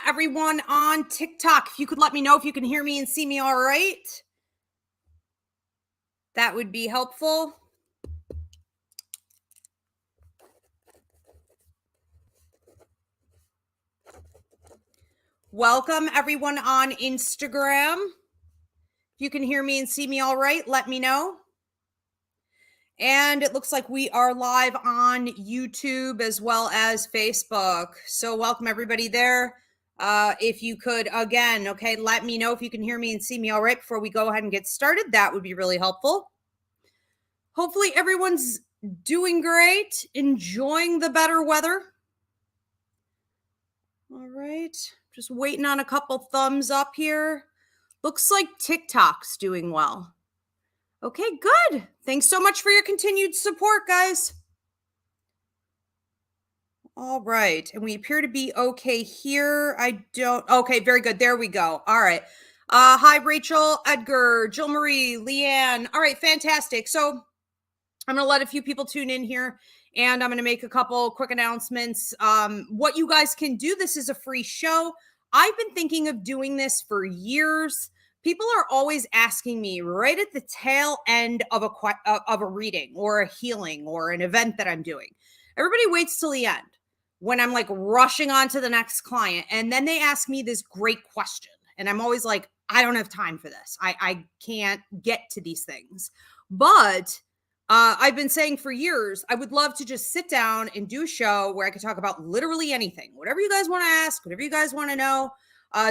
Everyone on TikTok, if you could let me know if you can hear me and see me all right, that would be helpful. Welcome everyone on Instagram. If you can hear me and see me all right, let me know. And it looks like we are live on YouTube as well as Facebook. So welcome everybody there. If you could, again, okay, let me know if you can hear me and see me all right before we go ahead and get started. That would be really helpful. Hopefully everyone's doing great, enjoying the better weather. All right, just waiting on a couple thumbs up here. Looks like TikTok's doing well. Okay, good. Thanks so much for your continued support, guys. All right, and we appear to be okay here. Okay, very good. There we go. All right. Hi, Rachel, Edgar, Jill Marie, Leanne. All right, fantastic. So I'm going to let a few people tune in here, and I'm going to make a couple quick announcements. What you guys can do, this is a free show. I've been thinking of doing this for years. People are always asking me right at the tail end of a reading or a healing or an event that I'm doing. Everybody waits till the end when I'm like rushing on to the next client. And then they ask me this great question. And I'm always like, I don't have time for this. I can't get to these things. But I've been saying for years, I would love to just sit down and do a show where I could talk about literally anything, whatever you guys want to ask, whatever you guys want to know.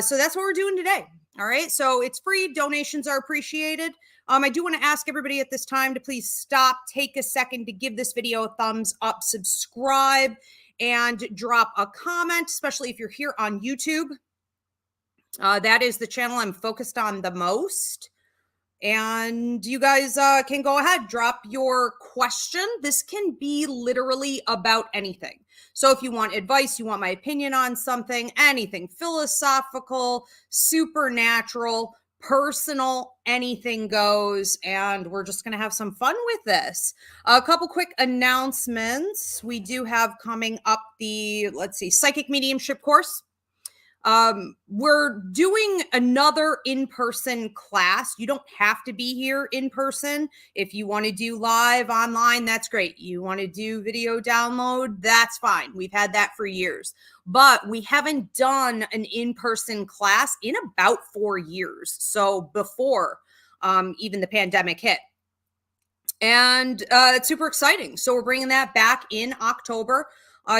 So that's what we're doing today. All right. So it's free. Donations are appreciated. I do want to ask everybody at this time to please stop, take a second to give this video a thumbs up, subscribe, and drop a comment, especially if you're here on YouTube. That is the channel I'm focused on the most. And you guys can go ahead, drop your question. This can be literally about anything. So if you want advice, you want my opinion on something, anything philosophical, supernatural, personal, anything goes. And we're just going to have some fun with this. A couple quick announcements. We do have coming up the, psychic mediumship course. We're doing another in-person class. You don't have to be here in person. If you want to do live online, that's great. You want to do video download, that's fine. We've had that for years, but we haven't done an in-person class in about 4 years. So before even the pandemic hit. And it's super exciting. So we're bringing that back in October.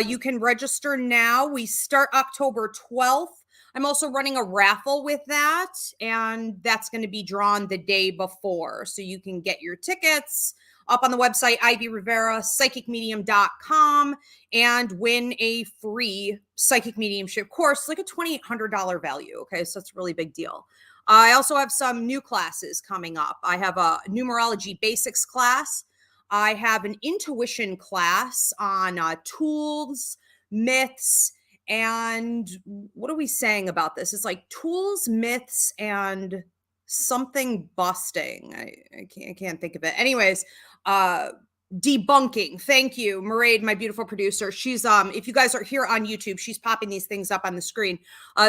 You can register now. We start October 12th. I'm also running a raffle with that, and that's going to be drawn the day before. So you can get your tickets up on the website, IvyRivera, psychicmedium.com, and win a free psychic mediumship course, like a $2,800 value. Okay, so it's a really big deal. I also have some new classes coming up. I have a numerology basics class. I have an intuition class on tools, myths, and what are we saying about this? It's like tools, myths, and something busting. I can't think of it. Anyways, debunking. Thank you, Mairead, my beautiful producer. She's if you guys are here on YouTube, she's popping these things up on the screen.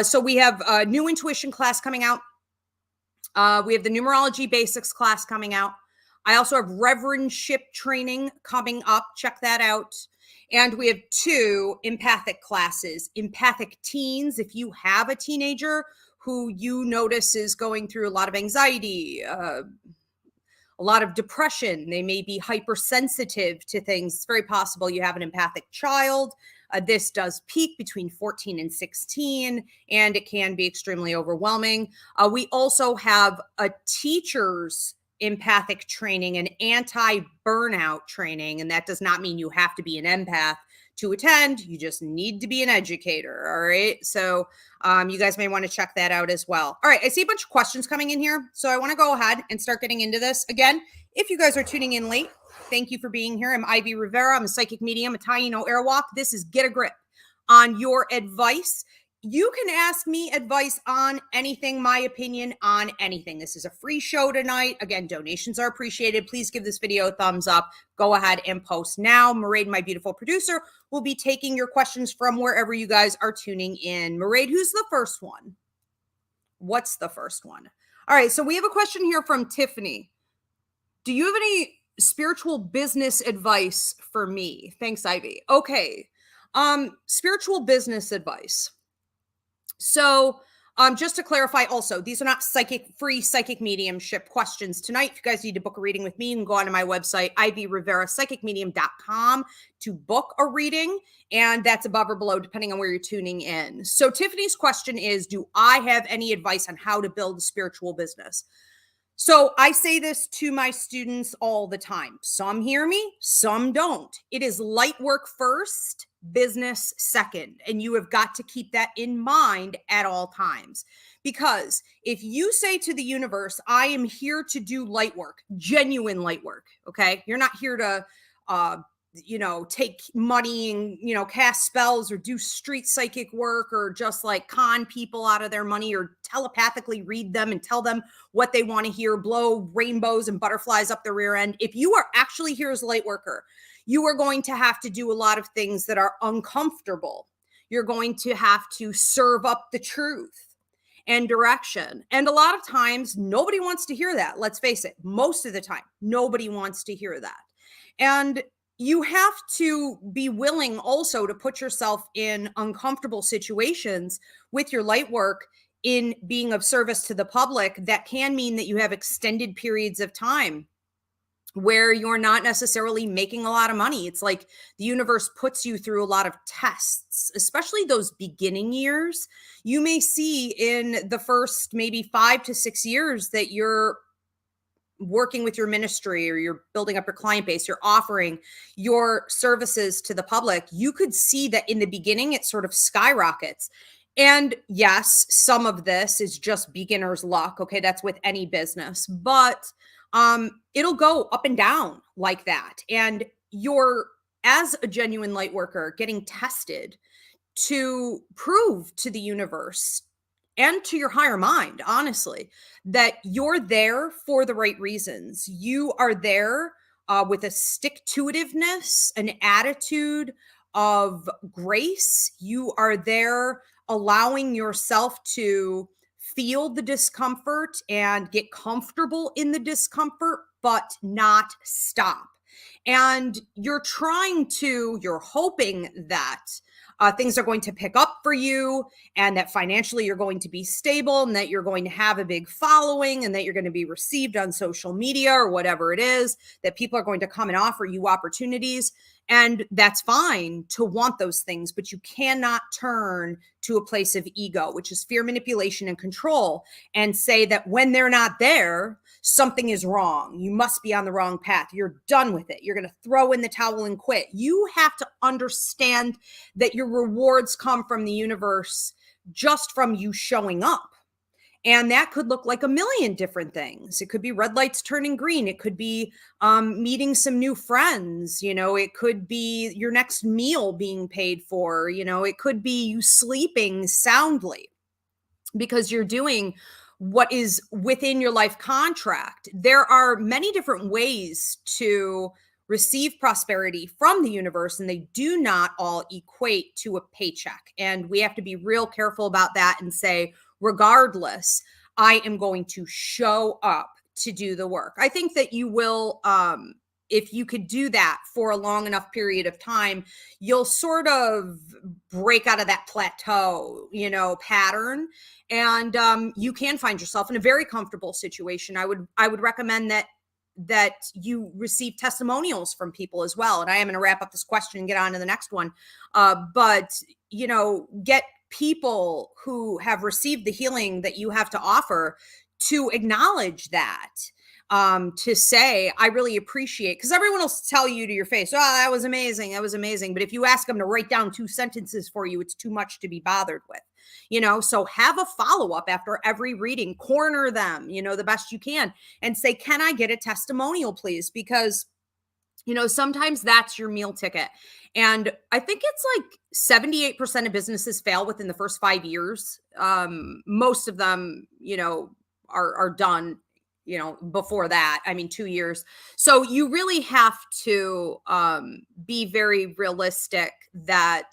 So we have a new intuition class coming out. We have the numerology basics class coming out. I also have reverendship training coming up. Check that out. And we have 2 empathic classes, empathic teens. If you have a teenager who you notice is going through a lot of anxiety, a lot of depression, they may be hypersensitive to things. It's very possible you have an empathic child. This does peak between 14 and 16, and it can be extremely overwhelming. We also have a teacher's empathic training and anti-burnout training. And that does not mean you have to be an empath to attend. You just need to be an educator. All right. So you guys may want to check that out as well. All right. I see a bunch of questions coming in here. So I want to go ahead and start getting into this. Again, if you guys are tuning in late, thank you for being here. I'm Ivy Rivera. I'm a psychic medium, a Taino Airwalk. This is Get a Grip on your advice. you can ask me advice on anything, my opinion on anything. This is a free show tonight. Again, donations are appreciated. Please give this video a thumbs up. Go ahead and post now. Mairead, my beautiful producer, will be taking your questions from wherever you guys are tuning in. Mairead, who's the first one? What's the first one? All right, so we have a question here from Tiffany. Do you have any spiritual business advice for me? Thanks, Ivy. Okay, spiritual business advice. So just to clarify also, these are not free psychic mediumship questions tonight. If you guys need to book a reading with me, you can go onto my website, ivyriverapsychicmedium.com, to book a reading. And that's above or below, depending on where you're tuning in. So Tiffany's question is, do I have any advice on how to build a spiritual business? So I say this to my students all the time. Some hear me, some don't. It is light work first, business second. And you have got to keep that in mind at all times. Because if you say to the universe, I am here to do light work, genuine light work, okay? You're not here to, take money and, cast spells or do street psychic work or just like con people out of their money or telepathically read them and tell them what they want to hear, blow rainbows and butterflies up the rear end. If you are actually here as a light worker, you are going to have to do a lot of things that are uncomfortable. You're going to have to serve up the truth and direction. And a lot of times, nobody wants to hear that. Let's face it, most of the time, nobody wants to hear that. And you have to be willing also to put yourself in uncomfortable situations with your light work in being of service to the public. That can mean that you have extended periods of time where you're not necessarily making a lot of money. It's like the universe puts you through a lot of tests, especially those beginning years. You may see in the first maybe 5 to 6 years that you're working with your ministry or you're building up your client base, you're offering your services to the public. You could see that in the beginning, it sort of skyrockets. And yes, some of this is just beginner's luck. Okay. That's with any business, but it'll go up and down like that. And you're, as a genuine light worker, getting tested to prove to the universe and to your higher mind, honestly, that you're there for the right reasons. You are there with a stick-to-itiveness, an attitude of grace. You are there allowing yourself to feel the discomfort and get comfortable in the discomfort, but not stop. And you're hoping that things are going to pick up for you and that financially you're going to be stable and that you're going to have a big following and that you're going to be received on social media or whatever it is, that people are going to come and offer you opportunities. And that's fine to want those things, but you cannot turn to a place of ego, which is fear, manipulation, and control, and say that when they're not there, something is wrong. You must be on the wrong path. You're done with it. You're going to throw in the towel and quit. You have to understand that your rewards come from the universe just from you showing up. And that could look like a million different things. It could be red lights turning green. It could be meeting some new friends. It could be your next meal being paid for. It could be you sleeping soundly because you're doing what is within your life contract. There are many different ways to receive prosperity from the universe, and they do not all equate to a paycheck. And we have to be real careful about that and say, regardless, I am going to show up to do the work. I think that you will, if you could do that for a long enough period of time, you'll sort of break out of that plateau, pattern. And you can find yourself in a very comfortable situation. I would recommend that you receive testimonials from people as well. And I am going to wrap up this question and get on to the next one. But get people who have received the healing that you have to offer to acknowledge that, to say, I really appreciate, because everyone will tell you to your face, oh, that was amazing. That was amazing. But if you ask them to write down 2 sentences for you, it's too much to be bothered with, so have a follow-up after every reading, corner them, the best you can and say, can I get a testimonial, please? Because Sometimes that's your meal ticket. And I think it's like 78% of businesses fail within the first 5 years. Most of them, are done, before that. I mean, 2 years. So you really have to be very realistic that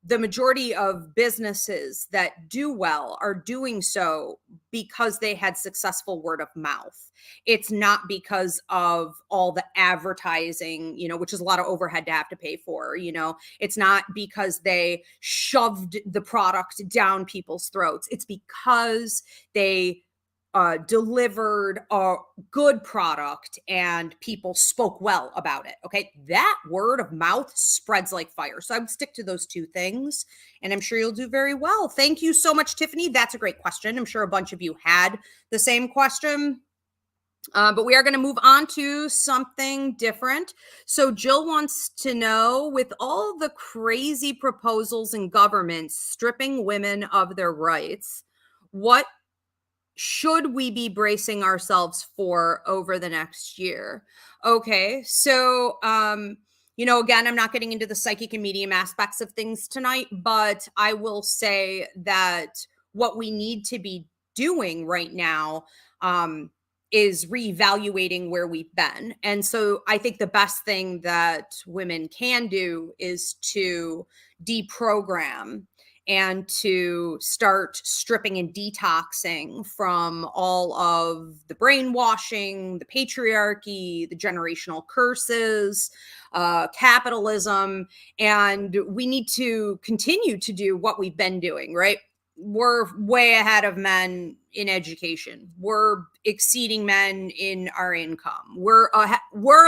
the majority of businesses that do well are doing so because they had successful word of mouth. It's not because of all the advertising, which is a lot of overhead to have to pay for. It's not because they shoved the product down people's throats. It's because they delivered a good product and people spoke well about it. Okay. That word of mouth spreads like fire. So I would stick to those two things, and I'm sure you'll do very well. Thank you so much, Tiffany. That's a great question. I'm sure a bunch of you had the same question. But we are going to move on to something different. So Jill wants to know, with all the crazy proposals in government stripping women of their rights, what should we be bracing ourselves for over the next year? Okay, so again, I'm not getting into the psychic and medium aspects of things tonight, but I will say that what we need to be doing right now is reevaluating where we've been. And so I think the best thing that women can do is to deprogram and to start stripping and detoxing from all of the brainwashing, the patriarchy, the generational curses, capitalism. And we need to continue to do what we've been doing, right? We're way ahead of men in education. We're exceeding men in our income. We're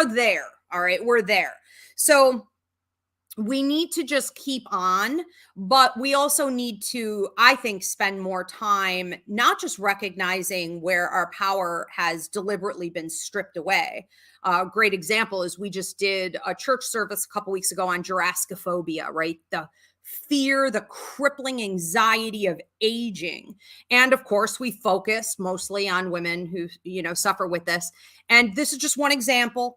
there. All right. We're there. So we need to just keep on, but we also need to, I think, spend more time not just recognizing where our power has deliberately been stripped away. A great example is we just did a church service a couple weeks ago on Jurassicophobia, right? The fear, the crippling anxiety of aging. And of course, we focused mostly on women who, suffer with this. And this is just one example.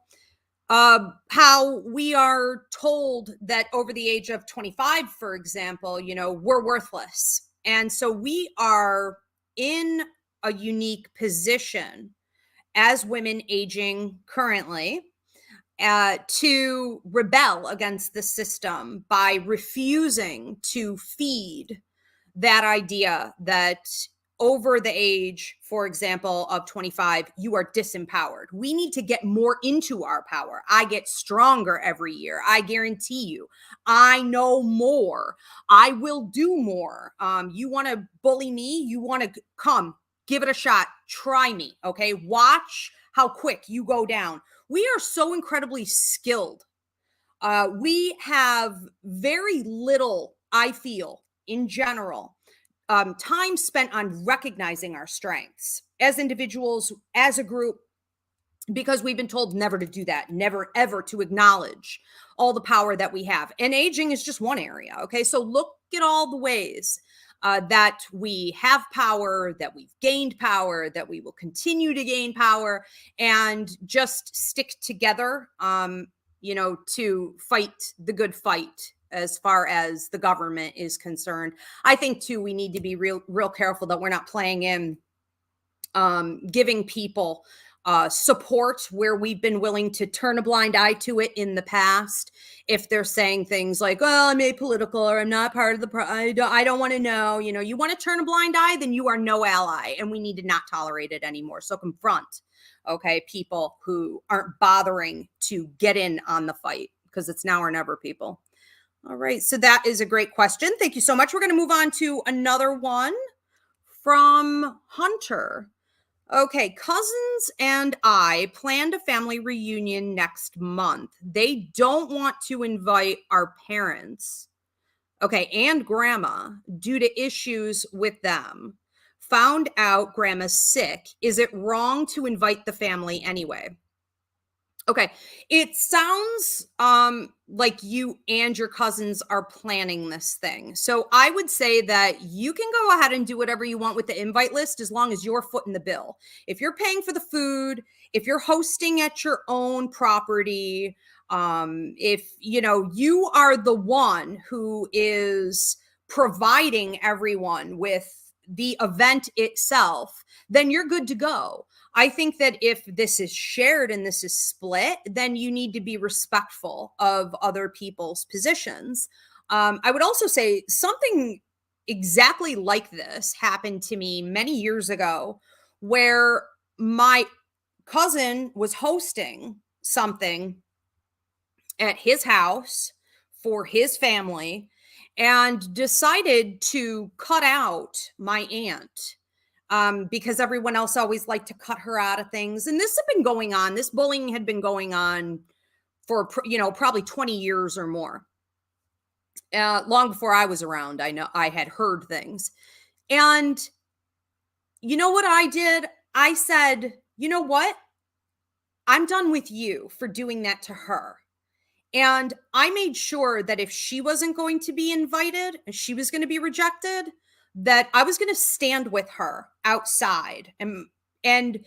How we are told that over the age of 25, for example, we're worthless. And so we are in a unique position as women aging currently to rebel against the system by refusing to feed that idea that over the age, for example, of 25, you are disempowered. We need to get more into our power. I get stronger every year. I guarantee you. I know more. I will do more. You want to bully me? You want to come, give it a shot. Try me. Okay. Watch how quick you go down. We are so incredibly skilled. We have very little, I feel, in general, time spent on recognizing our strengths as individuals, as a group, because we've been told never to do that, never ever to acknowledge all the power that we have. And aging is just one area. Okay. So look at all the ways that we have power, that we've gained power, that we will continue to gain power, and just stick together, to fight the good fight as far as the government is concerned. I think too, we need to be real careful that we're not playing in giving people support where we've been willing to turn a blind eye to it in the past. If they're saying things like, "Oh, I'm apolitical," or "I'm not part of the I don't want to know," you want to turn a blind eye, then you are no ally, and we need to not tolerate it anymore. So confront, people who aren't bothering to get in on the fight, because it's now or never, people. All right. So that is a great question. Thank you so much. We're going to move on to another one from Hunter. Okay. Cousins and I planned a family reunion next month. They don't want to invite our parents, and grandma, due to issues with them. Found out grandma's sick. Is it wrong to invite the family anyway? Okay. It sounds like you and your cousins are planning this thing. So I would say that you can go ahead and do whatever you want with the invite list, as long as you're footing the bill. If you're paying for the food, if you're hosting at your own property, If, you are the one who is providing everyone with the event itself, then you're good to go. I think that if this is shared and this is split, then you need to be respectful of other people's positions. I would also say something exactly like this happened to me many years ago, where my cousin was hosting something at his house for his family and decided to cut out my aunt, because everyone else always liked to cut her out of things. And this had been going on. This bullying had been going on for, probably 20 years or more. Long before I was around, I know I had heard things. And you know what I did? I said, you know what? I'm done with you for doing that to her. And I made sure that if she wasn't going to be invited, and she was going to be rejected, that I was going to stand with her outside. And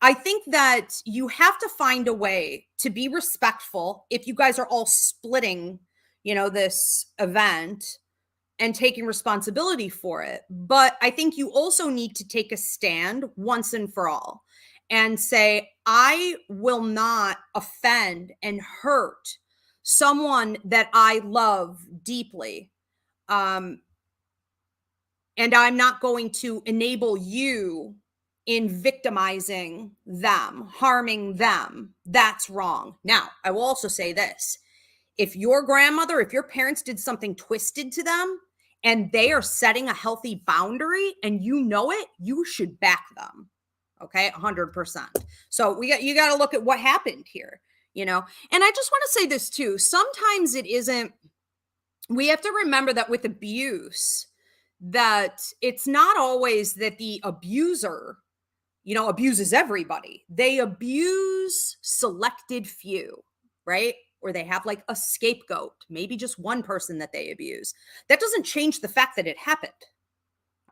I think that you have to find a way to be respectful if you guys are all splitting, this event and taking responsibility for it. But I think you also need to take a stand once and for all and say, I will not offend and hurt someone that I love deeply. And I'm not going to enable you in victimizing them, harming them. That's wrong. Now, I will also say this. If your grandmother, if your parents did something twisted to them and they are setting a healthy boundary and you know it, you should back them. Okay, 100%. So you got to look at what happened here, And I just want to say this too. Sometimes it isn't, we have to remember that with abuse, that it's not always that the abuser, abuses everybody. They abuse selected few, right? Or they have like a scapegoat, maybe just one person that they abuse. That doesn't change the fact that it happened.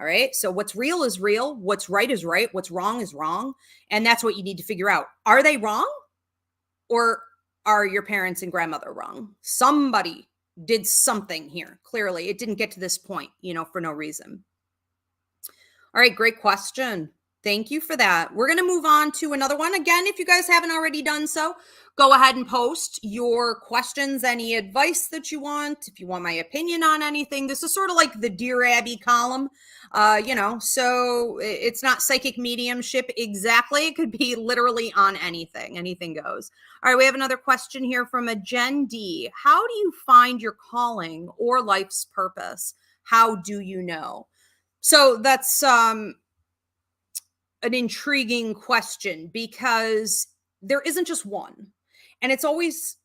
All right. So what's real is real. What's right is right. What's wrong is wrong. And that's what you need to figure out. Are they wrong? Or are your parents and grandmother wrong? Somebody did something here. Clearly, it didn't get to this point, for no reason. All right. Great question. Thank you for that. We're going to move on to another one. Again, if you guys haven't already done so, go ahead and post your questions, any advice that you want. If you want my opinion on anything, this is sort of like the Dear Abby column, so it's not psychic mediumship exactly. It could be literally on anything. Anything goes. All right, we have another question here from a Jen D. How do you find your calling or life's purpose? How do you know? So that's an intriguing question, because there isn't just one, and it's always,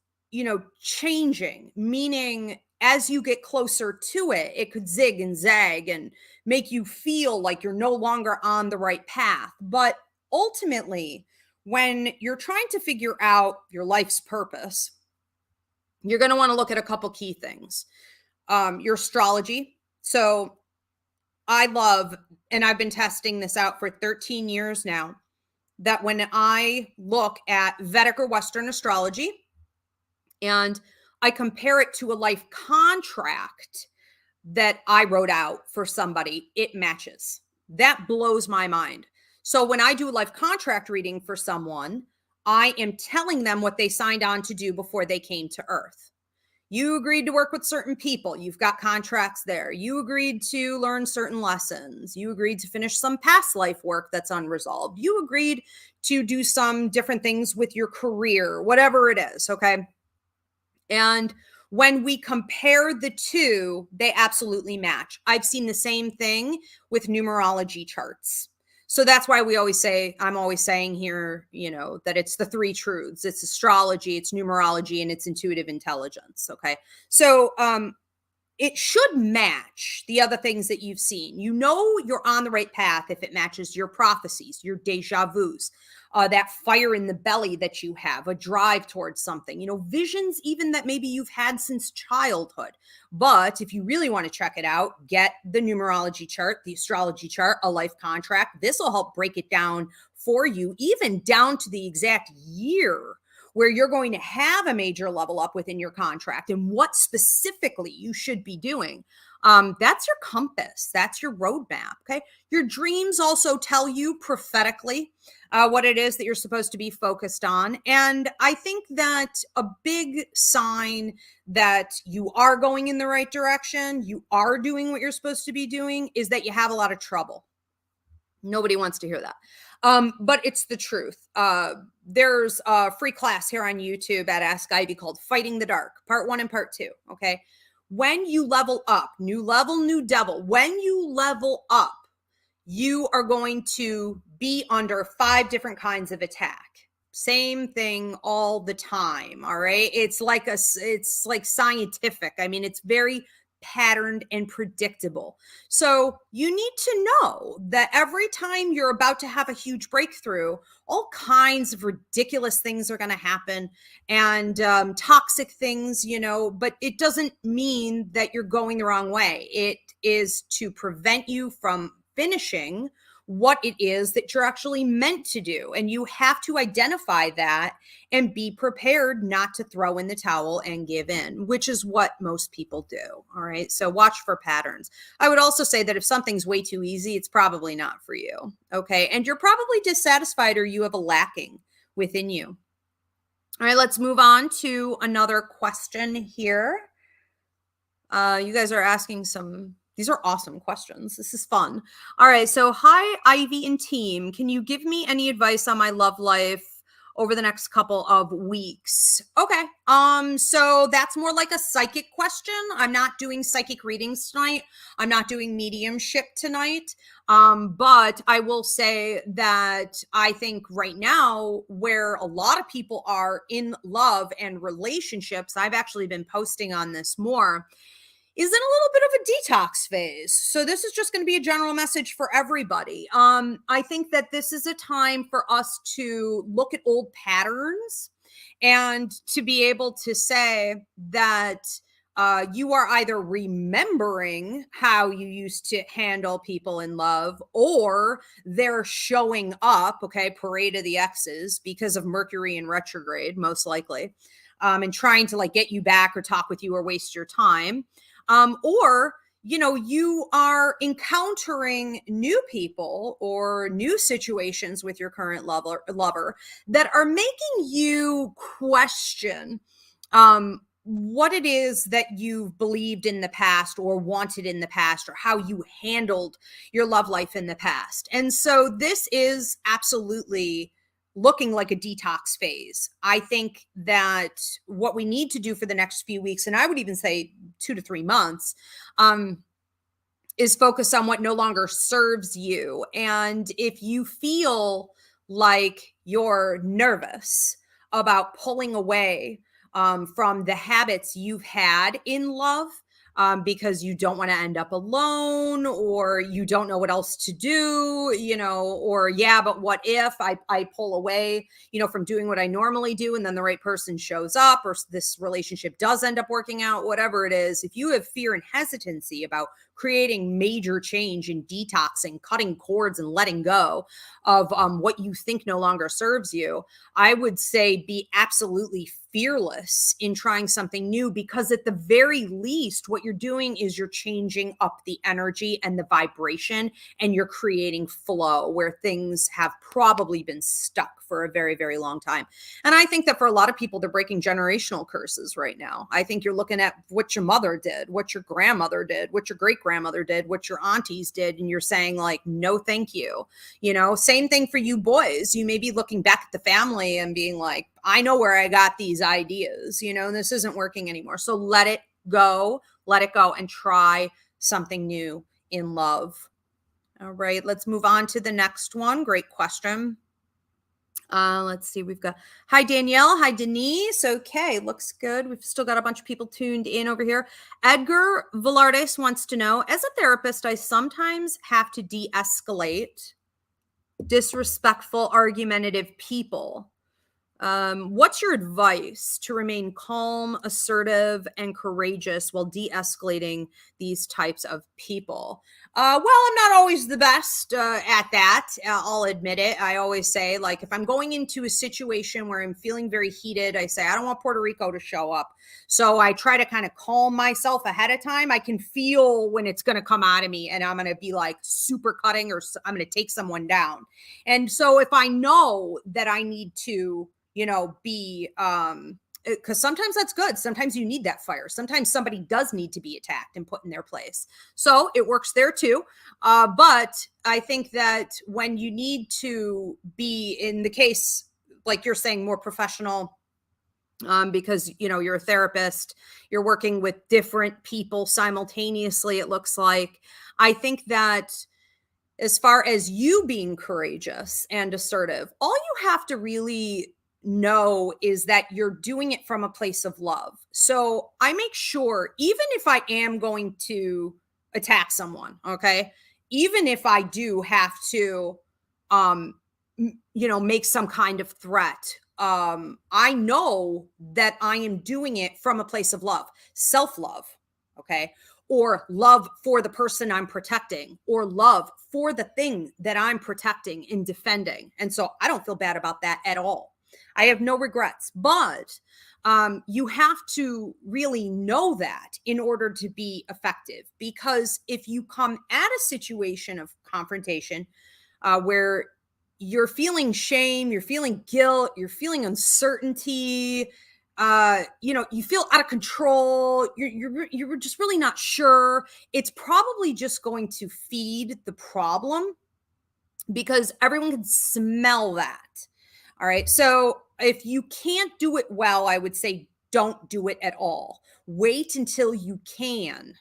changing, meaning as you get closer to it, it could zig and zag and make you feel like you're no longer on the right path. But ultimately, when you're trying to figure out your life's purpose, you're going to want to look at a couple key things. Your astrology. So I love, and I've been testing this out for 13 years now, that when I look at Vedic or Western astrology and I compare it to a life contract that I wrote out for somebody, it matches. That blows my mind. So when I do a life contract reading for someone, I am telling them what they signed on to do before they came to Earth. You agreed to work with certain people. You've got contracts there. You agreed to learn certain lessons. You agreed to finish some past life work that's unresolved. You agreed to do some different things with your career, whatever it is, okay? And when we compare the two, they absolutely match. I've seen the same thing with numerology charts. So that's why I'm always saying here, that it's the three truths. It's astrology, it's numerology, and it's intuitive intelligence. Okay. So, it should match the other things that you've seen. You're on the right path if it matches your prophecies, your deja vus, that fire in the belly that you have, a drive towards something, visions even that maybe you've had since childhood. But if you really want to check it out, get the numerology chart, the astrology chart, a life contract. This will help break it down for you, even down to the exact year where you're going to have a major level up within your contract and what specifically you should be doing. That's your compass. That's your roadmap. Okay. Your dreams also tell you prophetically what it is that you're supposed to be focused on. And I think that a big sign that you are going in the right direction, you are doing what you're supposed to be doing, is that you have a lot of trouble. Nobody wants to hear that. But it's the truth. There's a free class here on YouTube at Ask Ivy called Fighting the Dark, part 1 and part 2. Okay. When you level up, new level, new devil, when you level up, you are going to be under 5 different kinds of attack. Same thing all the time. All right. It's like scientific. I mean, it's very patterned and predictable. So you need to know that every time you're about to have a huge breakthrough, all kinds of ridiculous things are going to happen, and toxic things, but it doesn't mean that you're going the wrong way. It is to prevent you from finishing what it is that you're actually meant to do. And you have to identify that and be prepared not to throw in the towel and give in, which is what most people do. All right. So watch for patterns. I would also say that if something's way too easy, it's probably not for you. Okay. And you're probably dissatisfied, or you have a lacking within you. All right. Let's move on to another question here. You guys are asking these are awesome questions. This is fun. All right. So hi, Ivy and team. Can you give me any advice on my love life over the next couple of weeks? Okay. So that's more like a psychic question. I'm not doing psychic readings tonight. I'm not doing mediumship tonight. But I will say that I think right now, where a lot of people are in love and relationships, I've actually been posting on this more, is in a little bit of a detox phase. So this is just going to be a general message for everybody. I think that this is a time for us to look at old patterns and to be able to say that you are either remembering how you used to handle people in love, or they're showing up, okay, parade of the X's, because of Mercury in retrograde, most likely, and trying to get you back or talk with you or waste your time. Or, you are encountering new people or new situations with your current lover that are making you question what it is that you've believed in the past or wanted in the past, or how you handled your love life in the past. And so this is absolutely looking like a detox phase. I think that what we need to do for the next few weeks, and I would even say 2 to 3 months, is focus on what no longer serves you. And if you feel like you're nervous about pulling away from the habits you've had in love, because you don't want to end up alone, or you don't know what else to do, or but what if I pull away, from doing what I normally do, and then the right person shows up, or this relationship does end up working out, whatever it is. If you have fear and hesitancy about creating major change and detoxing, cutting cords and letting go of what you think no longer serves you, I would say be absolutely fearless in trying something new, because at the very least, what you're doing is you're changing up the energy and the vibration, and you're creating flow where things have probably been stuck for a very, very long time. And I think that for a lot of people, they're breaking generational curses right now. I think you're looking at what your mother did, what your grandmother did, what your great grandmother did, what your aunties did, and you're saying no, thank you. Same thing for you boys. You may be looking back at the family and being like, I know where I got these ideas, and this isn't working anymore. So let it go, and try something new in love. All right, let's move on to the next one. Great question. Let's see. We've got, hi, Danielle. Hi, Denise. Okay. Looks good. We've still got a bunch of people tuned in over here. Edgar Velardes wants to know, as a therapist, I sometimes have to de-escalate disrespectful, argumentative people. What's your advice to remain calm, assertive, and courageous while de-escalating these types of people? Well, I'm not always the best at that. I'll admit it. I always say, like, if I'm going into a situation where I'm feeling very heated, I say, I don't want Puerto Rico to show up. So I try to kind of calm myself ahead of time. I can feel when it's going to come out of me and I'm going to be like super cutting or I'm going to take someone down. And so if I know that I need to, be, because sometimes that's good. Sometimes you need that fire. Sometimes somebody does need to be attacked and put in their place. So it works there too. But I think that when you need to be, in the case, like you're saying, more professional, because, you're a therapist, you're working with different people simultaneously, it looks like. I think that as far as you being courageous and assertive, all you have to really know is that you're doing it from a place of love. So I make sure, even if I am going to attack someone, okay, even if I do have to, make some kind of threat, I know that I am doing it from a place of love, self-love, okay, or love for the person I'm protecting, or love for the thing that I'm protecting and defending. And so I don't feel bad about that at all. I have no regrets, but you have to really know that in order to be effective. Because if you come at a situation of confrontation where you're feeling shame, you're feeling guilt, you're feeling uncertainty, you feel out of control, you're just really not sure, it's probably just going to feed the problem, because everyone can smell that. All right. So if you can't do it well, I would say don't do it at all. Wait until you can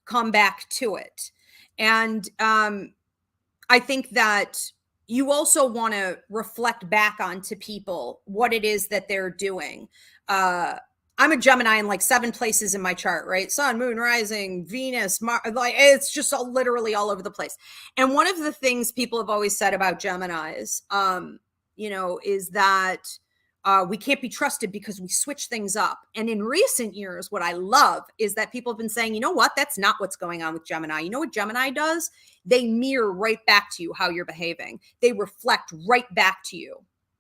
come back to it. And I think that you also want to reflect back onto people what it is that they're doing. I'm a Gemini in like 7 places in my chart, right? Sun, moon, rising, Venus, like it's just literally all over the place. And one of the things people have always said about Geminis, is that we can't be trusted because we switch things up. And in recent years, what I love is that people have been saying, you know what, that's not what's going on with Gemini. You know what Gemini does? They mirror right back to you how you're behaving. They reflect right back to you,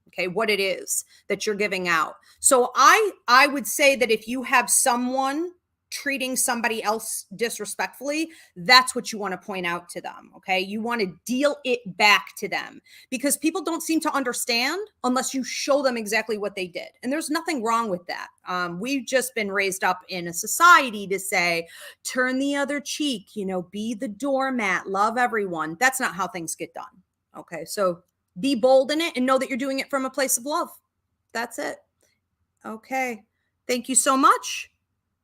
okay, what it is that you're giving out. So I would say that if you have someone treating somebody else disrespectfully, that's what you want to point out to them, okay? You want to deal it back to them, because people don't seem to understand unless you show them exactly what they did. And there's nothing wrong with that. We've just been raised up in a society to say, turn the other cheek, be the doormat, love everyone. That's not how things get done, okay? So be bold in it and know that you're doing it from a place of love. That's it. Okay. Thank you so much.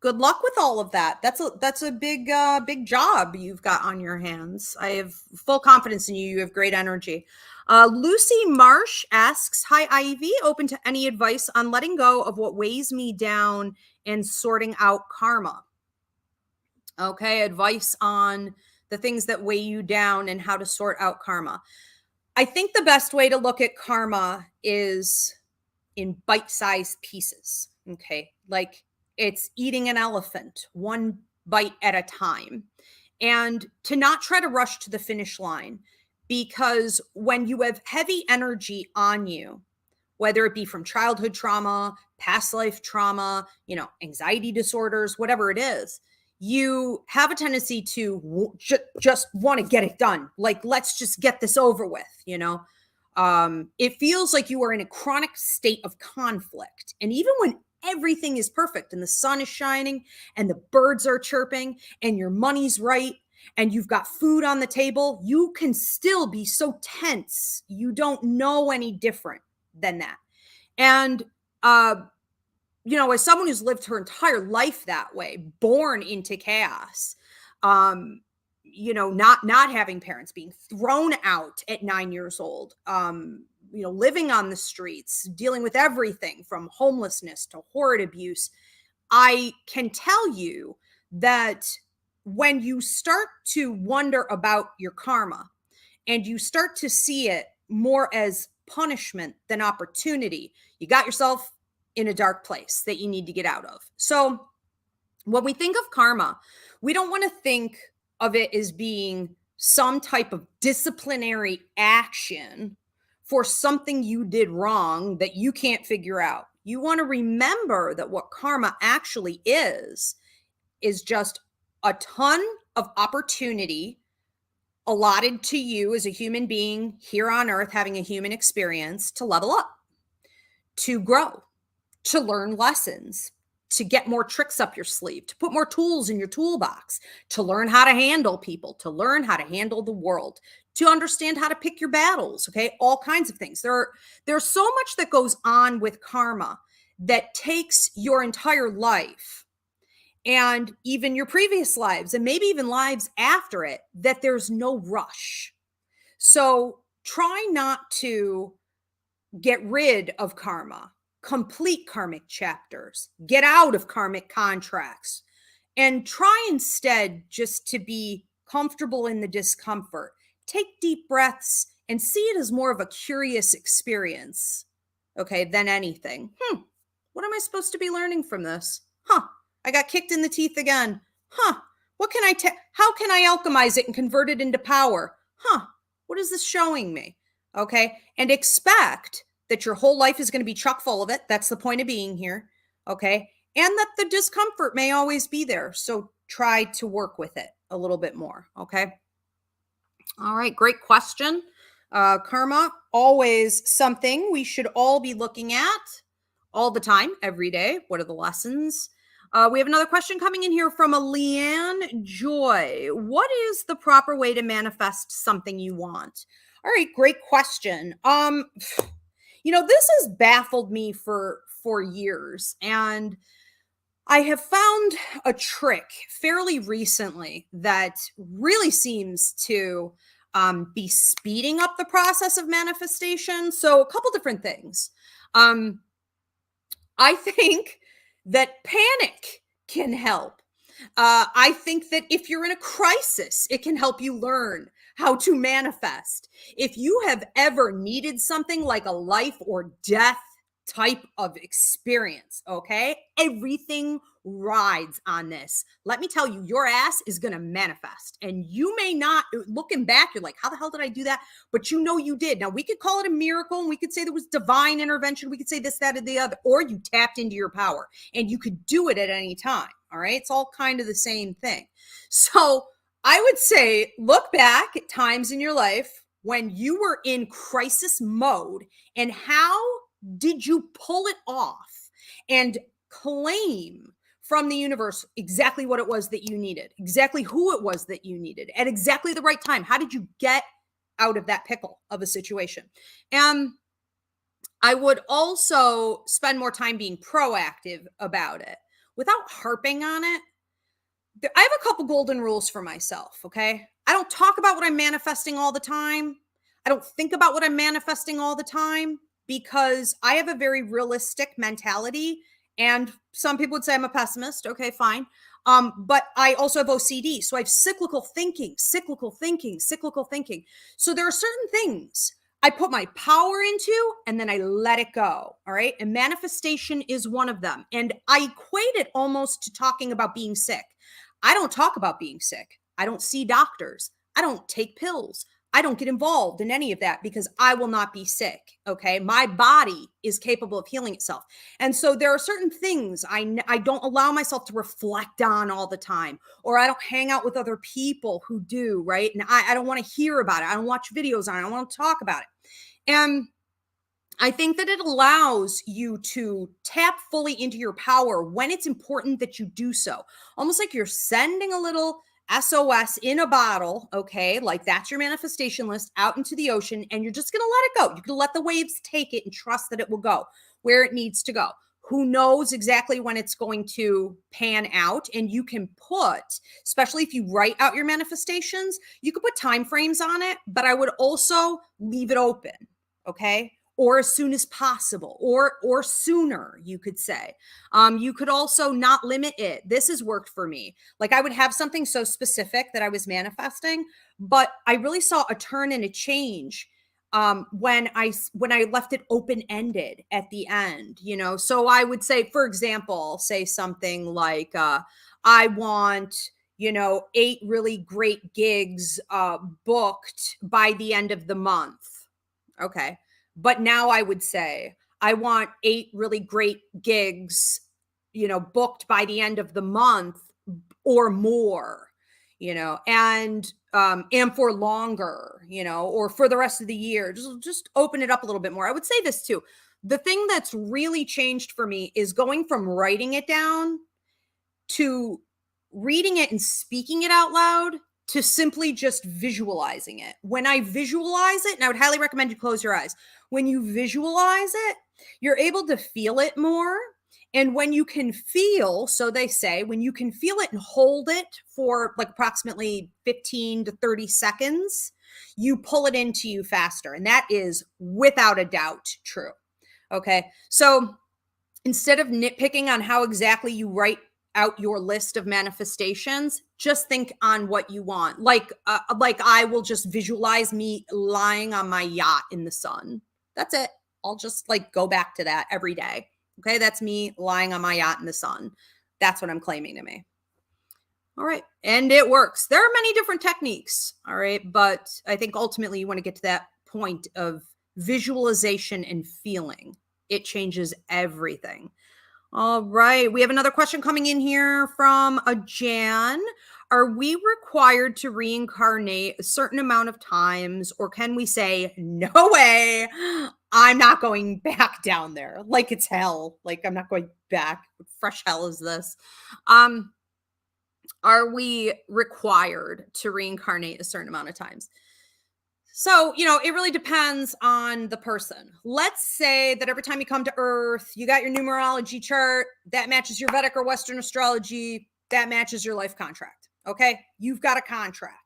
Good luck with all of that. That's a big job you've got on your hands. I have full confidence in you. You have great energy. Lucy Marsh asks, hi, Ivy, open to any advice on letting go of what weighs me down and sorting out karma. Okay. Advice on the things that weigh you down and how to sort out karma. I think the best way to look at karma is in bite-sized pieces. Okay. Like, it's eating an elephant, one bite at a time, and to not try to rush to the finish line, because when you have heavy energy on you, whether it be from childhood trauma, past life trauma, anxiety disorders, whatever it is, you have a tendency to just want to get it done. Like, let's just get this over with, it feels like you are in a chronic state of conflict. And even when everything is perfect and the sun is shining and the birds are chirping and your money's right and you've got food on the table, you can still be so tense. You don't know any different than that. And, as someone who's lived her entire life that way, born into chaos, not having parents, being thrown out at 9 years old, living on the streets, dealing with everything from homelessness to horrid abuse, I can tell you that when you start to wonder about your karma and you start to see it more as punishment than opportunity, you got yourself in a dark place that you need to get out of. So when we think of karma, we don't want to think of it as being some type of disciplinary action for something you did wrong that you can't figure out. You want to remember that what karma actually is just a ton of opportunity allotted to you as a human being here on earth, having a human experience to level up, to grow, to learn lessons, to get more tricks up your sleeve, to put more tools in your toolbox, to learn how to handle people, to learn how to handle the world, to understand how to pick your battles, okay? All kinds of things. There's so much that goes on with karma that takes your entire life and even your previous lives and maybe even lives after it, that there's no rush. So try not to get rid of karma, complete karmic chapters, get out of karmic contracts, and try instead just to be comfortable in the discomfort. Take deep breaths and see it as more of a curious experience, okay, than anything. What am I supposed to be learning from this? I got kicked in the teeth again. What can how can I alchemize it and convert it into power? What is this showing me? Okay. And expect that your whole life is going to be chock full of it. That's the point of being here. Okay. And that the discomfort may always be there. So try to work with it a little bit more. Okay. All right. Great question. Karma, always something we should all be looking at all the time, every day. What are the lessons? We have another question coming in here from a Leanne Joy. What is the proper way to manifest something you want? All right, great question. This has baffled me for years, and I have found a trick fairly recently that really seems to be speeding up the process of manifestation. So a couple different things. I think that panic can help. I think that if you're in a crisis, it can help you learn how to manifest. If you have ever needed something like a life or death type of experience, okay, everything rides on this. Let me tell you, your ass is going to manifest, and you may not, looking back, you're like, how the hell did I do that? But you know you did. Now, we could call it a miracle, and we could say there was divine intervention. We could say this, that, or the other, or you tapped into your power, and you could do it at any time. All right. It's all kind of the same thing. So I would say, look back at times in your life when you were in crisis mode, and how did you pull it off and claim from the universe exactly what it was that you needed, exactly who it was that you needed at exactly the right time? How did you get out of that pickle of a situation? And I would also spend more time being proactive about it without harping on it. I have a couple golden rules for myself, okay? I don't talk about what I'm manifesting all the time. I don't think about what I'm manifesting all the time, because I have a very realistic mentality. And some people would say I'm a pessimist. Okay, fine. But I also have OCD. So I have cyclical thinking. So there are certain things I put my power into, and then I let it go. All right. And manifestation is one of them. And I equate it almost to talking about being sick. I don't talk about being sick. I don't see doctors. I don't take pills. I don't get involved in any of that, because I will not be sick. Okay. My body is capable of healing itself. And so there are certain things I don't allow myself to reflect on all the time, or I don't hang out with other people who do, right? And I don't want to hear about it. I don't watch videos on it. I don't want to talk about it. And I think that it allows you to tap fully into your power when it's important that you do so. Almost like you're sending a little SOS in a bottle, okay? Like that's your manifestation list out into the ocean, and you're just going to let it go. You're going to let the waves take it and trust that it will go where it needs to go. Who knows exactly when it's going to pan out? And you can put, especially if you write out your manifestations, you could put time frames on it, but I would also leave it open, okay? Or as soon as possible, or sooner, you could say. You could also not limit it. This has worked for me. Like I would have something so specific that I was manifesting, but I really saw a turn and a change when I left it open-ended at the end, you know? So I would say, for example, say something like, I want, you know, 8 really great gigs booked by the end of the month. Okay. But now I would say I want 8 really great gigs, you know, booked by the end of the month or more, you know, and for longer, you know, or for the rest of the year. Just open it up a little bit more. I would say this too. The thing that's really changed for me is going from writing it down to reading it and speaking it out loud to simply just visualizing it. When I visualize it, and I would highly recommend you close your eyes. When you visualize it, you're able to feel it more. And when you can feel, so they say, when you can feel it and hold it for like approximately 15 to 30 seconds, you pull it into you faster. And that is without a doubt true. Okay. So instead of nitpicking on how exactly you write out your list of manifestations, just think on what you want. Like I will just visualize me lying on my yacht in the sun. That's it. I'll just like go back to that every day. Okay. That's me lying on my yacht in the sun. That's what I'm claiming to me. All right. And it works. There are many different techniques. All right. But I think ultimately you want to get to that point of visualization and feeling. It changes everything. All right. We have another question coming in here from a Jan. Are we required to reincarnate a certain amount of times, or can we say, no way, I'm not going back down there? Like it's hell. Like I'm not going back. What fresh hell is this? Are we required to reincarnate a certain amount of times? So, you know, it really depends on the person. Let's say that every time you come to Earth, you got your numerology chart that matches your Vedic or Western astrology, that matches your life contract. Okay. You've got a contract.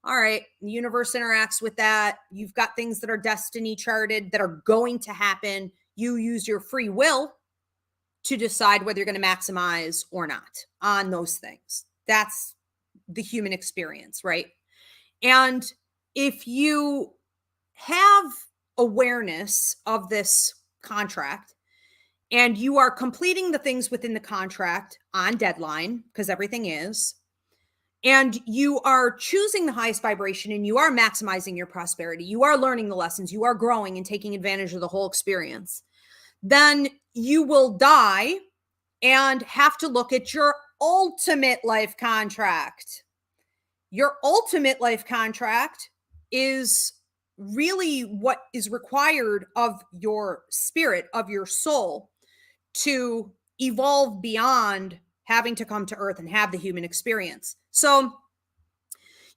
All right. The universe interacts with that. You've got things that are destiny charted that are going to happen. You use your free will to decide whether you're going to maximize or not on those things. That's the human experience, right? And if you have awareness of this contract and you are completing the things within the contract on deadline, because everything is, and you are choosing the highest vibration and you are maximizing your prosperity, you are learning the lessons, you are growing and taking advantage of the whole experience, then you will die and have to look at your ultimate life contract. Your ultimate life contract is really what is required of your spirit, of your soul, to evolve beyond having to come to Earth and have the human experience. So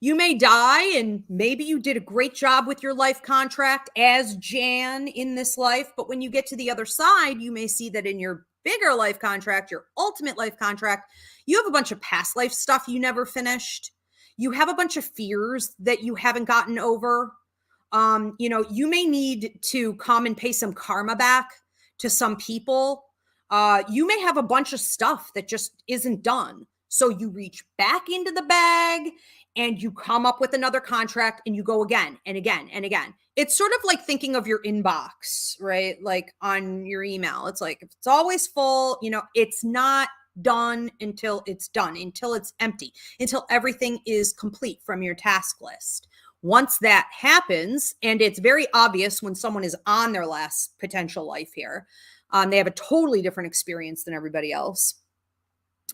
you may die and maybe you did a great job with your life contract as Jan in this life, but when you get to the other side, you may see that in your bigger life contract, your ultimate life contract, you have a bunch of past life stuff you never finished. You have a bunch of fears that you haven't gotten over. You know, you may need to come and pay some karma back to some people. You may have a bunch of stuff that just isn't done. So you reach back into the bag and you come up with another contract and you go again and again and again. It's sort of like thinking of your inbox, right? Like on your email. It's like, if it's always full, you know, it's not done until it's done, until it's empty, until everything is complete from your task list. Once that happens, and it's very obvious when someone is on their last potential life here, they have a totally different experience than everybody else.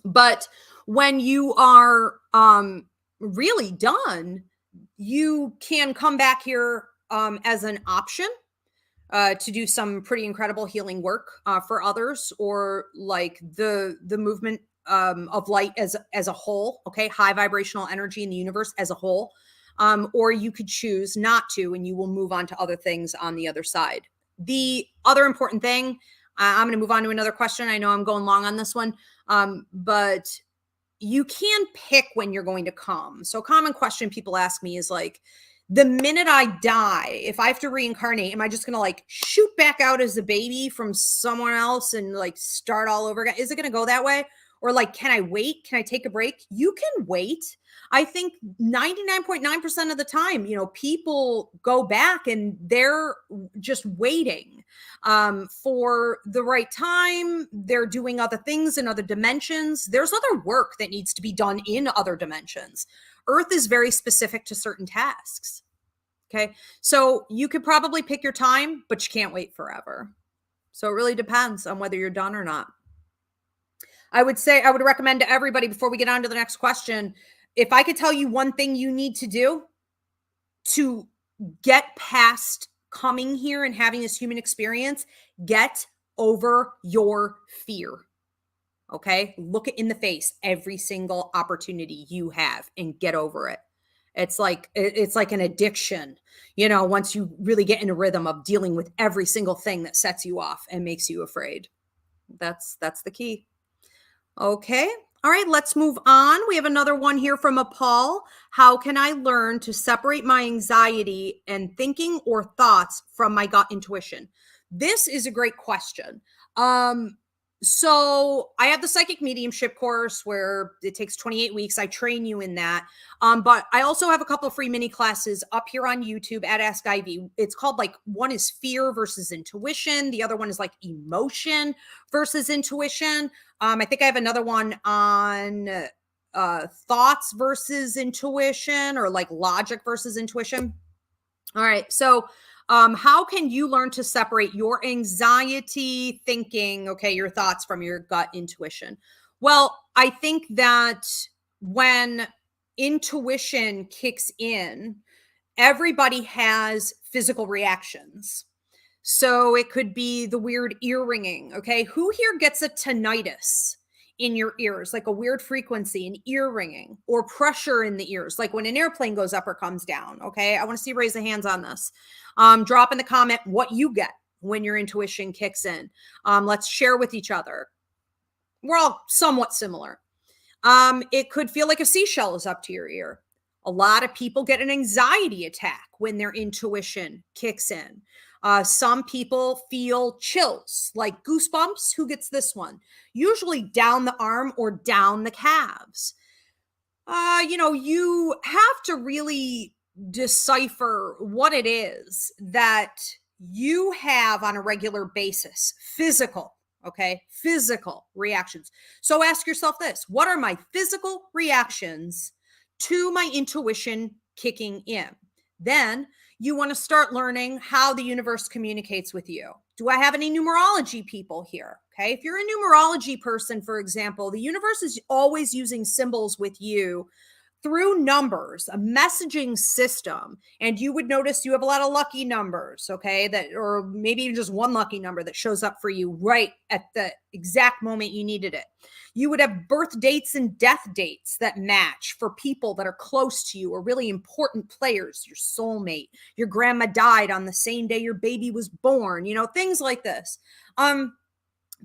But when you are really done, you can come back here as an option to do some pretty incredible healing work for others, or like the movement of light as a whole. Okay, high vibrational energy in the universe as a whole. Or you could choose not to, and you will move on to other things on the other side. The other important thing, I'm going to move on to another question. I know I'm going long on this one, but you can pick when you're going to come. So a common question people ask me is like, the minute I die, if I have to reincarnate, am I just going to like shoot back out as a baby from someone else and like start all over again? Is it going to go that way? or like, can I wait? Can I take a break? You can wait. I think 99.9% of the time, people go back and they're just waiting for the right time. They're doing other things in other dimensions. There's other work that needs to be done in other dimensions. Earth is very specific to certain tasks. Okay. So you could probably pick your time, but you can't wait forever. So it really depends on whether you're done or not. I would recommend to everybody before we get on to the next question, if I could tell you one thing you need to do to get past coming here and having this human experience, get over your fear. Okay. Look it in the face every single opportunity you have and get over it. It's like an addiction, once you really get in a rhythm of dealing with every single thing that sets you off and makes you afraid. That's the key. Okay. All right, let's move on. We have another one here from a Paul. How can I learn to separate my anxiety and thinking or thoughts from my gut intuition? This is a great question. So I have the psychic mediumship course where it takes 28 weeks. I train you in that. But I also have a couple of free mini classes up here on YouTube at Ask Ivy. It's called one is fear versus intuition. The other one is emotion versus intuition. I think I have another one on thoughts versus intuition, or logic versus intuition. All right. So how can you learn to separate your anxiety thinking, your thoughts, from your gut intuition? Well, I think that when intuition kicks in, everybody has physical reactions. So it could be the weird ear ringing. Okay. Who here gets a tinnitus in your ears, like a weird frequency, an ear ringing, or pressure in the ears, like when an airplane goes up or comes down? Okay. I want to see raise of hands on this. Drop in the comment what you get when your intuition kicks in. Let's share with each other. We're all somewhat similar. It could feel like a seashell is up to your ear. A lot of people get an anxiety attack when their intuition kicks in. Some people feel chills, like goosebumps. Who gets this one? Usually down the arm or down the calves. You have to really decipher what it is that you have on a regular basis. Physical reactions. So ask yourself this: what are my physical reactions to my intuition kicking in? Then you want to start learning how the universe communicates with you. Do I have any numerology people here? Okay. If you're a numerology person, for example, the universe is always using symbols with you through numbers, a messaging system. And you would notice you have a lot of lucky numbers, okay, or maybe even just one lucky number that shows up for you right at the exact moment you needed it. You would have birth dates and death dates that match for people that are close to you or really important players, your soulmate. Your grandma died on the same day your baby was born, things like this.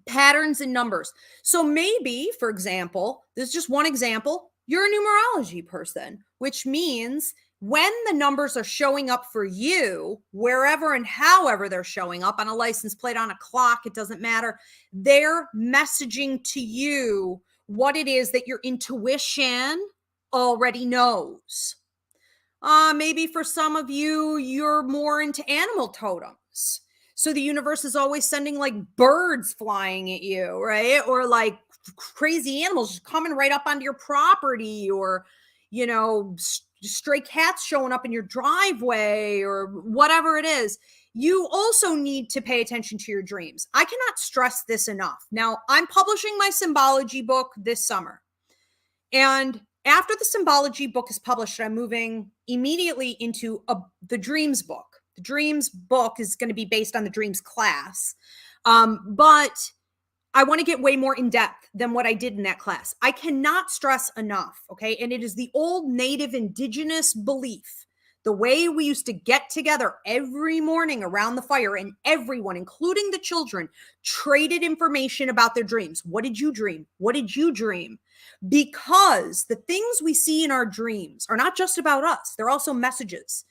Patterns in numbers. So maybe, for example, this is just one example, you're a numerology person, which means when the numbers are showing up for you, wherever and however they're showing up, on a license plate, on a clock, it doesn't matter, they're messaging to you what it is that your intuition already knows. Maybe for some of you, you're more into animal totems. So the universe is always sending birds flying at you, right? Or crazy animals just coming right up onto your property, or, stray cats showing up in your driveway, or whatever it is. You also need to pay attention to your dreams. I cannot stress this enough. Now, I'm publishing my symbology book this summer. And after the symbology book is published, I'm moving immediately into the dreams book. The dreams book is going to be based on the dreams class. But I want to get way more in depth than what I did in that class. I cannot stress enough, okay? And it is the old native indigenous belief, the way we used to get together every morning around the fire, and everyone, including the children, traded information about their dreams. What did you dream? What did you dream? Because the things we see in our dreams are not just about us. They're also messages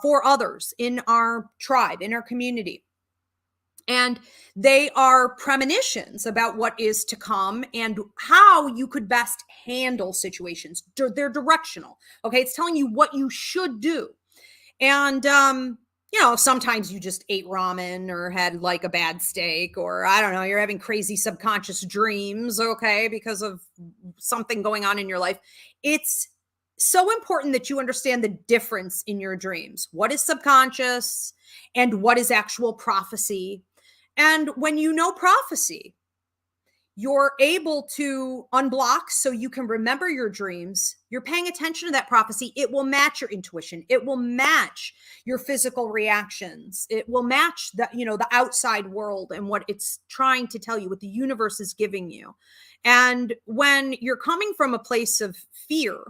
for others in our tribe, in our community. And they are premonitions about what is to come and how you could best handle situations. They're directional. Okay. It's telling you what you should do. And, sometimes you just ate ramen or had like a bad steak, or I don't know, you're having crazy subconscious dreams, okay, because of something going on in your life. It's so important that you understand the difference in your dreams. What is subconscious and what is actual prophecy? And when you know prophecy, you're able to unblock so you can remember your dreams. You're paying attention to that prophecy. It will match your intuition. It will match your physical reactions. It will match the outside world and what it's trying to tell you, what the universe is giving you. And when you're coming from a place of fear,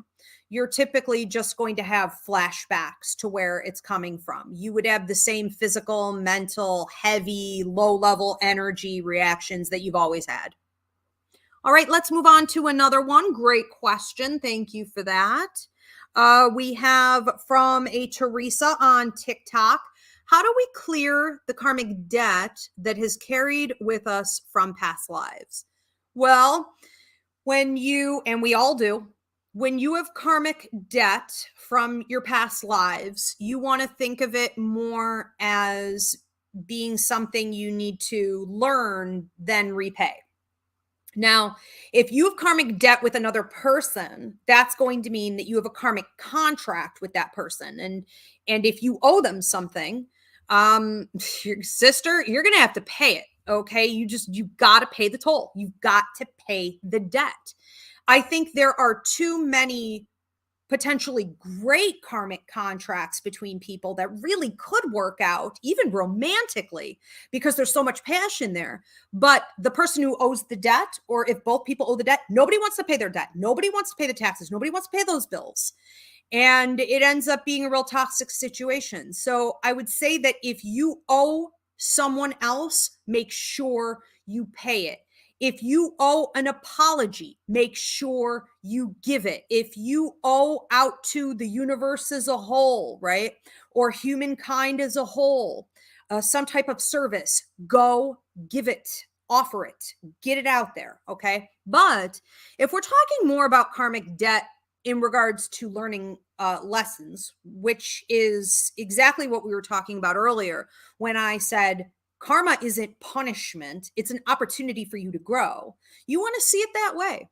you're typically just going to have flashbacks to where it's coming from. You would have the same physical, mental, heavy, low-level energy reactions that you've always had. All right, let's move on to another one. Great question. Thank you for that. We have from a Teresa on TikTok. How do we clear the karmic debt that has carried with us from past lives? Well, and we all do, when you have karmic debt from your past lives, you want to think of it more as being something you need to learn than repay. Now, if you have karmic debt with another person, that's going to mean that you have a karmic contract with that person. And if you owe them something, your sister, you're going to have to pay it. Okay. You've got to pay the toll. You've got to pay the debt. I think there are too many potentially great karmic contracts between people that really could work out, even romantically, because there's so much passion there. But the person who owes the debt, or if both people owe the debt, nobody wants to pay their debt. Nobody wants to pay the taxes. Nobody wants to pay those bills. And it ends up being a real toxic situation. So I would say that if you owe someone else, make sure you pay it. If you owe an apology, make sure you give it. If you owe out to the universe as a whole, right? Or humankind as a whole, some type of service, go give it, offer it, get it out there. Okay. But if we're talking more about karmic debt in regards to learning lessons, which is exactly what we were talking about earlier when I said, karma isn't punishment. It's an opportunity for you to grow. You want to see it that way.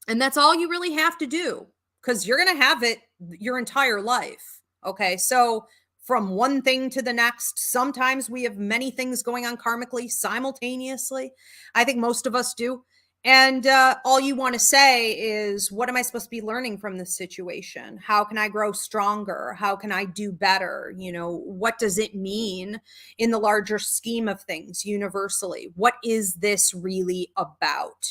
And that's all you really have to do, because you're going to have it your entire life. Okay. So from one thing to the next, sometimes we have many things going on karmically simultaneously. I think most of us do. And all you want to say is, what am I supposed to be learning from this situation? How can I grow stronger? How can I do better? What does it mean in the larger scheme of things universally? What is this really about?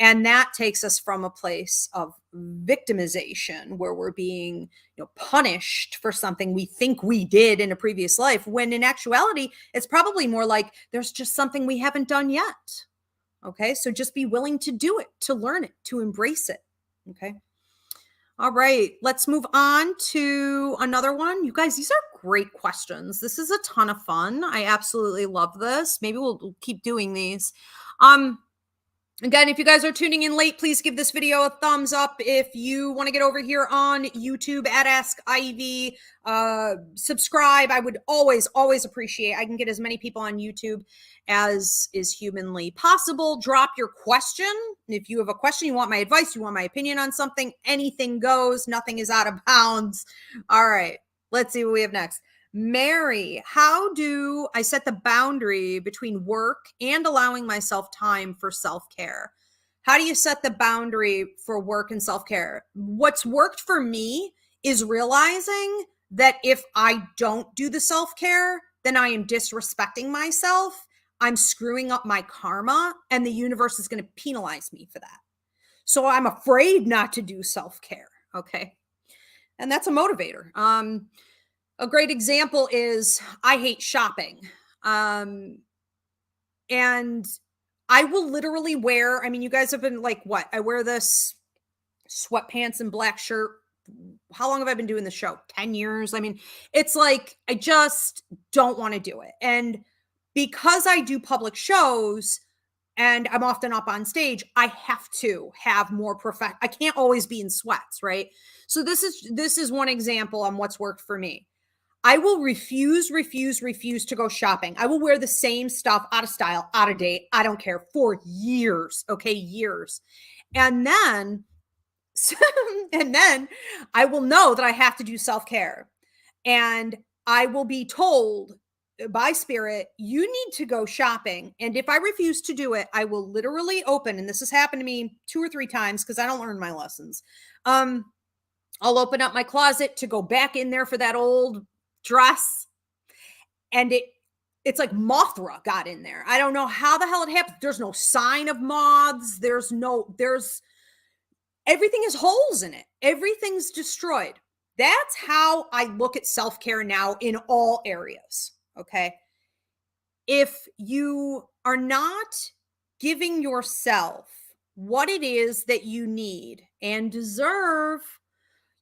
And that takes us from a place of victimization, where we're being punished for something we think we did in a previous life, when in actuality, it's probably more like there's just something we haven't done yet. Okay, so just be willing to do it, to learn it, to embrace it. Okay. All right, let's move on to another one. You guys, these are great questions. This is a ton of fun. I absolutely love this. Maybe we'll keep doing these. Again, if you guys are tuning in late, please give this video a thumbs up. If you want to get over here on YouTube at Ask Ivy, subscribe. I would always appreciate. I can get as many people on YouTube as is humanly possible. Drop your question. If you have a question, you want my advice, you want my opinion on something, anything goes. Nothing is out of bounds. All right, let's see what we have next. Mary, how do I set the boundary between work and allowing myself time for self-care? How do you set the boundary for work and self-care? What's worked for me is realizing that if I don't do the self-care, then I am disrespecting myself. I'm screwing up my karma, and the universe is going to penalize me for that. So I'm afraid not to do self-care. Okay. And that's a motivator. A great example is I hate shopping. And I will literally wear, you guys have been like, what? I wear this sweatpants and black shirt. How long have I been doing the show? 10 years. It's like, I just don't want to do it. And because I do public shows and I'm often up on stage, I have to have more I can't always be in sweats, right? So this is one example on what's worked for me. I will refuse to go shopping. I will wear the same stuff, out of style, out of date, I don't care, for years, okay, years. And then and then I will know that I have to do self-care. And I will be told by spirit, you need to go shopping. And if I refuse to do it, I will literally open, and this has happened to me 2 or 3 times because I don't learn my lessons. I'll open up my closet to go back in there for that old dress. And it's like Mothra got in there. I don't know how the hell it happened. There's no sign of moths. Everything has holes in it. Everything's destroyed. That's how I look at self-care now in all areas. Okay. If you are not giving yourself what it is that you need and deserve,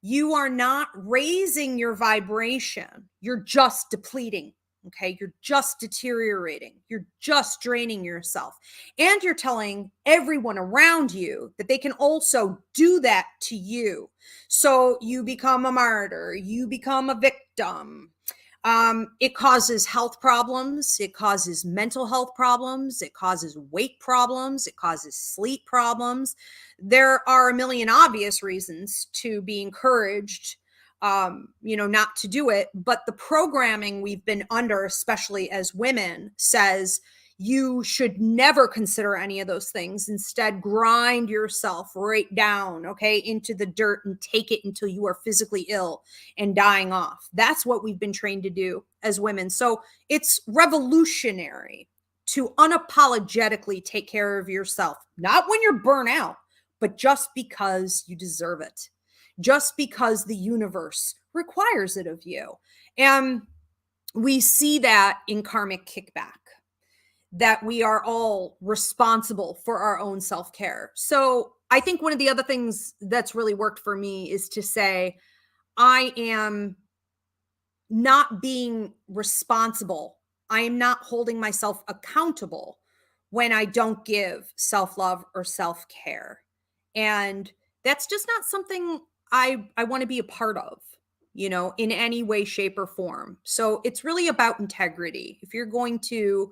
you are not raising your vibration. You're just depleting. Okay. You're just deteriorating. You're just draining yourself. And you're telling everyone around you that they can also do that to you. So you become a martyr. You become a victim. It causes health problems. It causes mental health problems. It causes weight problems. It causes sleep problems. There are a million obvious reasons to be encouraged, not to do it. But the programming we've been under, especially as women, says you should never consider any of those things. Instead, grind yourself right down, okay, into the dirt and take it until you are physically ill and dying off. That's what we've been trained to do as women. So it's revolutionary to unapologetically take care of yourself, not when you're burnt out, but just because you deserve it, just because the universe requires it of you. And we see that in karmic kickback, that we are all responsible for our own self-care. So I think one of the other things that's really worked for me is to say, I am not being responsible. I am not holding myself accountable when I don't give self-love or self-care. And that's just not something I want to be a part of, in any way, shape, or form. So it's really about integrity. If you're going to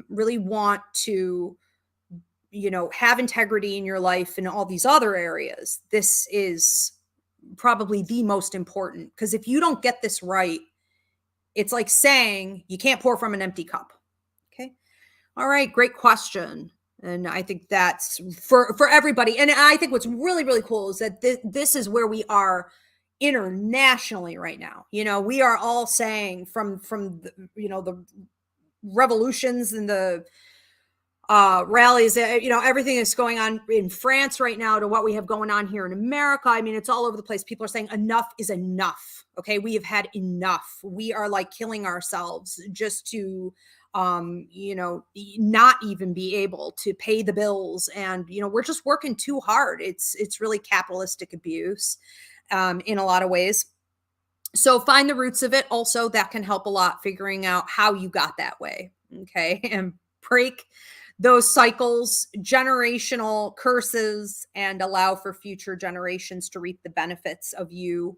really want to, have integrity in your life and all these other areas, this is probably the most important. Because if you don't get this right, it's like saying you can't pour from an empty cup. Okay. All right. Great question. And I think that's for everybody. And I think what's really, really cool is that this is where we are internationally right now. We are all saying from the, the revolutions and the rallies, everything that's going on in France right now to what we have going on here in America. I mean, it's all over the place. People are saying enough is enough. Okay. We have had enough. We are like killing ourselves just to, not even be able to pay the bills. And, we're just working too hard. It's really capitalistic abuse, in a lot of ways. So find the roots of it. Also, that can help a lot, figuring out how you got that way. Okay. And break those cycles, generational curses, and allow for future generations to reap the benefits of you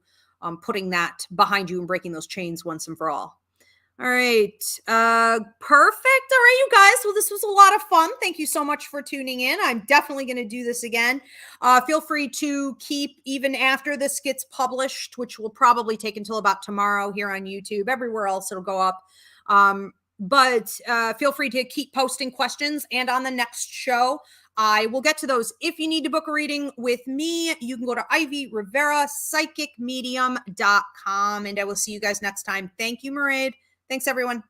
putting that behind you and breaking those chains once and for all. All right. Perfect. All right, you guys. Well, this was a lot of fun. Thank you so much for tuning in. I'm definitely going to do this again. Feel free to keep, even after this gets published, which will probably take until about tomorrow here on YouTube. Everywhere else, it'll go up. But feel free to keep posting questions. And on the next show, I will get to those. If you need to book a reading with me, you can go to RIVERA psychicmedium.com. And I will see you guys next time. Thank you, Mairead. Thanks, everyone.